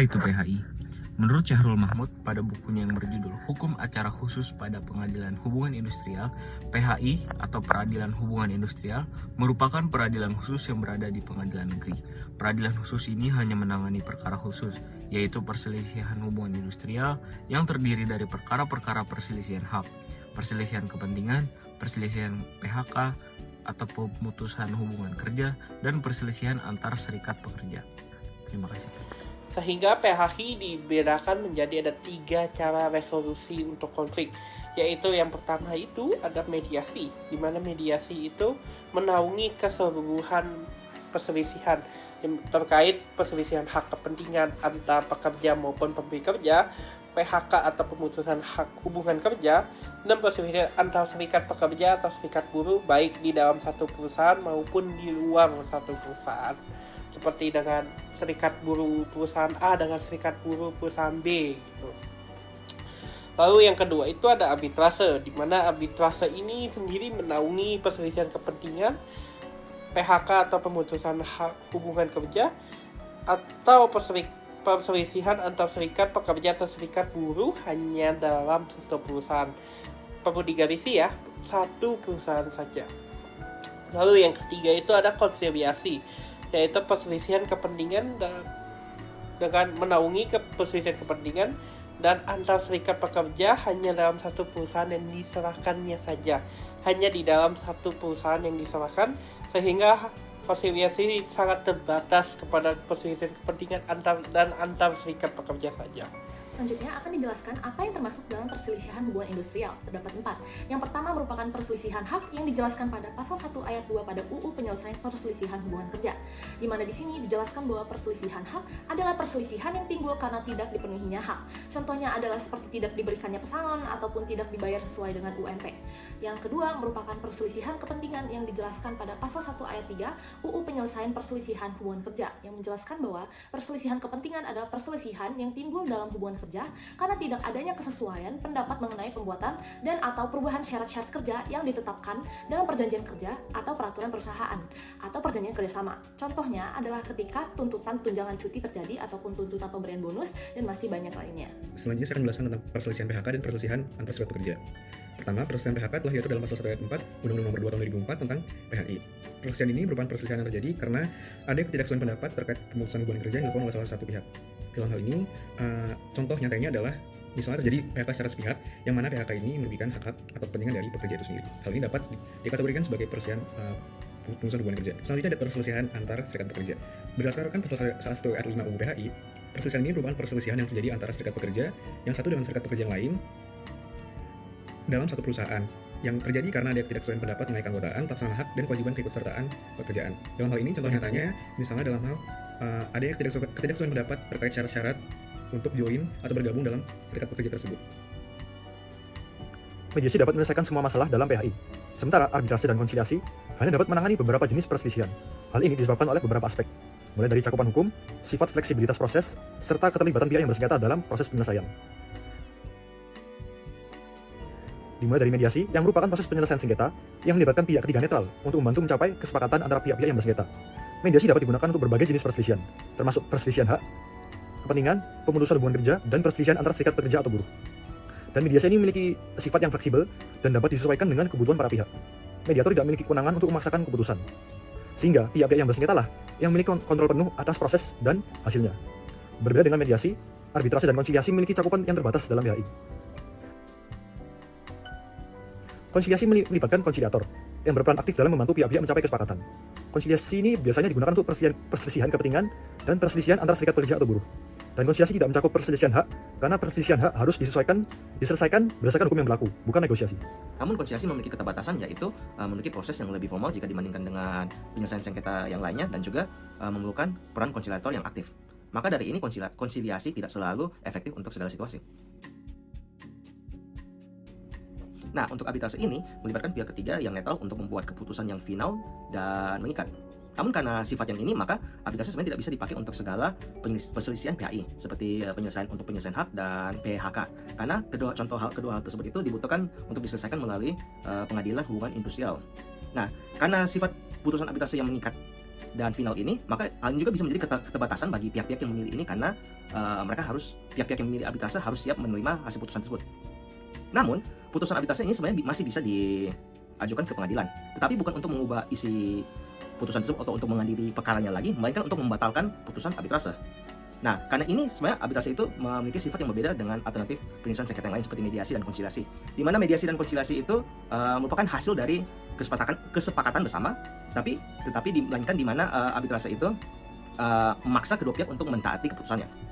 Apa itu PHI? Menurut Syahrul Mahmud, pada bukunya yang berjudul Hukum Acara Khusus pada Pengadilan Hubungan Industrial, PHI atau Peradilan Hubungan Industrial merupakan peradilan khusus yang berada di pengadilan negeri. Peradilan khusus ini hanya menangani perkara khusus, yaitu perselisihan hubungan industrial yang terdiri dari perkara-perkara perselisihan hak, perselisihan kepentingan, perselisihan PHK atau pemutusan hubungan kerja, dan perselisihan antar serikat pekerja. Terima kasih. Sehingga PHI dibedakan menjadi ada 3 cara resolusi untuk konflik, yaitu yang pertama itu ada mediasi, di mana mediasi itu menaungi keseluruhan perselisihan terkait perselisihan hak kepentingan antar pekerja maupun pemberi kerja, PHK atau pemutusan hak hubungan kerja, dan perselisihan antar serikat pekerja atau serikat buruh baik di dalam satu perusahaan maupun di luar satu perusahaan, seperti dengan serikat buruh perusahaan A dengan serikat buruh perusahaan B gitu. Lalu yang kedua itu ada arbitrase, di mana arbitrase ini sendiri menaungi perselisihan kepentingan, PHK atau pemutusan hak hubungan kerja, atau perselisihan antar serikat pekerja atau serikat buruh hanya dalam satu perusahaan. Perlu digarisi ya, satu perusahaan saja. Lalu yang ketiga itu ada konsiliasi, yaitu perselisihan kepentingan dengan menaungi perselisihan kepentingan dan antar serikat pekerja hanya dalam satu perusahaan yang diserahkannya saja, hanya di dalam satu perusahaan yang diserahkan, sehingga konsiliasi sangat terbatas kepada perselisihan kepentingan antar serikat pekerja saja. Selanjutnya akan dijelaskan apa yang termasuk dalam perselisihan hubungan industrial. Terdapat 4. Yang pertama merupakan perselisihan hak yang dijelaskan pada pasal 1 ayat 2 pada UU Penyelesaian Perselisihan Hubungan Kerja. Di mana di sini dijelaskan bahwa perselisihan hak adalah perselisihan yang timbul karena tidak dipenuhinya hak. Contohnya adalah seperti tidak diberikannya pesangon ataupun tidak dibayar sesuai dengan UMP. Yang kedua merupakan perselisihan kepentingan yang dijelaskan pada pasal 1 ayat 3 UU Penyelesaian Perselisihan Hubungan Kerja, yang menjelaskan bahwa perselisihan kepentingan adalah perselisihan yang timbul dalam hubungan kerja karena tidak adanya kesesuaian pendapat mengenai pembuatan dan atau perubahan syarat-syarat kerja yang ditetapkan dalam perjanjian kerja atau peraturan perusahaan atau perjanjian kerjasama. Contohnya adalah ketika tuntutan tunjangan cuti terjadi ataupun tuntutan pemberian bonus dan masih banyak lainnya. Selanjutnya saya akan menjelaskan tentang perselisihan PHK dan perselisihan antar serikat pekerja. Pertama, perselisihan PHK telah diatur dalam pasal 1 ayat 4 Undang-Undang Nomor 2 Tahun 2004 tentang PHI. Perselisihan ini merupakan perselisihan yang terjadi karena ada ketidaksesuaian pendapat terkait pemutusan hubungan kerja yang dilakukan oleh salah satu pihak. Dalam hal ini, contoh nyatanya adalah misalnya terjadi PHK secara sepihak, yang mana PHK ini merugikan hak-hak atau kepentingan dari pekerja itu sendiri. Hal ini dapat dikategorikan sebagai perselisihan pemutusan hubungan kerja. Selanjutnya ada perselisihan antar serikat pekerja. Berdasarkan pasal 1 ayat 5 UU PHI, perselisihan ini merupakan perselisihan yang terjadi antara serikat pekerja yang satu dengan serikat pekerja yang lain dalam satu perusahaan, yang terjadi karena ada ketidaksesuaian pendapat mengenai keanggotaan, pelaksanaan hak, dan kewajiban keikutsertaan pekerjaan. Dalam hal ini, contoh nyatanya, misalnya dalam hal ada ketidaksesuaian pendapat terkait syarat-syarat untuk join atau bergabung dalam serikat pekerja tersebut. Mediasi dapat menyelesaikan semua masalah dalam PHI. Sementara arbitrase dan konsiliasi hanya dapat menangani beberapa jenis perselisihan. Hal ini disebabkan oleh beberapa aspek, mulai dari cakupan hukum, sifat fleksibilitas proses, serta keterlibatan pihak yang bersengketa dalam proses penyelesaian. Dimulai dari mediasi yang merupakan proses penyelesaian sengketa yang melibatkan pihak ketiga netral untuk membantu mencapai kesepakatan antara pihak-pihak yang bersengketa. Mediasi dapat digunakan untuk berbagai jenis perselisihan, termasuk perselisihan hak, kepentingan, pemutusan hubungan kerja, dan perselisihan antara serikat pekerja atau buruh. Dan mediasi ini memiliki sifat yang fleksibel dan dapat disesuaikan dengan kebutuhan para pihak. Mediator tidak memiliki kewenangan untuk memaksakan keputusan, sehingga pihak-pihak yang bersengketa lah yang memiliki kontrol penuh atas proses dan hasilnya. Berbeda dengan mediasi, arbitrase dan konsiliasi memiliki cakupan yang terbatas dalam PHI. Konsiliasi melibatkan konsiliator yang berperan aktif dalam membantu pihak-pihak mencapai kesepakatan. Konsiliasi ini biasanya digunakan untuk perselisihan kepentingan dan perselisihan antara serikat pekerja atau buruh. Dan konsiliasi tidak mencakup perselisihan hak, karena perselisihan hak harus diselesaikan berdasarkan hukum yang berlaku, bukan negosiasi. Namun konsiliasi memiliki keterbatasan, yaitu memiliki proses yang lebih formal jika dibandingkan dengan penyelesaian sengketa yang lainnya, dan juga memerlukan peran konsiliator yang aktif. Maka dari ini konsiliasi tidak selalu efektif untuk segala situasi. Nah, untuk arbitrase ini melibatkan pihak ketiga yang netral untuk membuat keputusan yang final dan mengikat. Namun karena sifat yang ini, maka arbitrase sebenarnya tidak bisa dipakai untuk segala perselisihan PHI, seperti penyelesaian hak dan PHK. Karena kedua hal tersebut itu dibutuhkan untuk diselesaikan melalui pengadilan hubungan industrial. Nah, karena sifat putusan arbitrase yang mengikat, dan final ini, maka hal ini juga bisa menjadi keterbatasan bagi pihak-pihak yang memilih ini karena pihak-pihak yang memilih arbitrase harus siap menerima hasil putusan tersebut. Namun, putusan arbitrase ini sebenarnya masih bisa diajukan ke pengadilan, tetapi bukan untuk mengubah isi putusan tersebut atau untuk mengadili perkaranya lagi, melainkan untuk membatalkan putusan arbitrase. Nah, karena ini sebenarnya arbitrase itu memiliki sifat yang berbeda dengan alternatif penyelesaian sengketa yang lain seperti mediasi dan konsiliasi. Di mana mediasi dan konsiliasi itu merupakan hasil dari kesepakatan bersama, tetapi melainkan di mana arbitrase itu memaksa kedua pihak untuk mentaati keputusannya.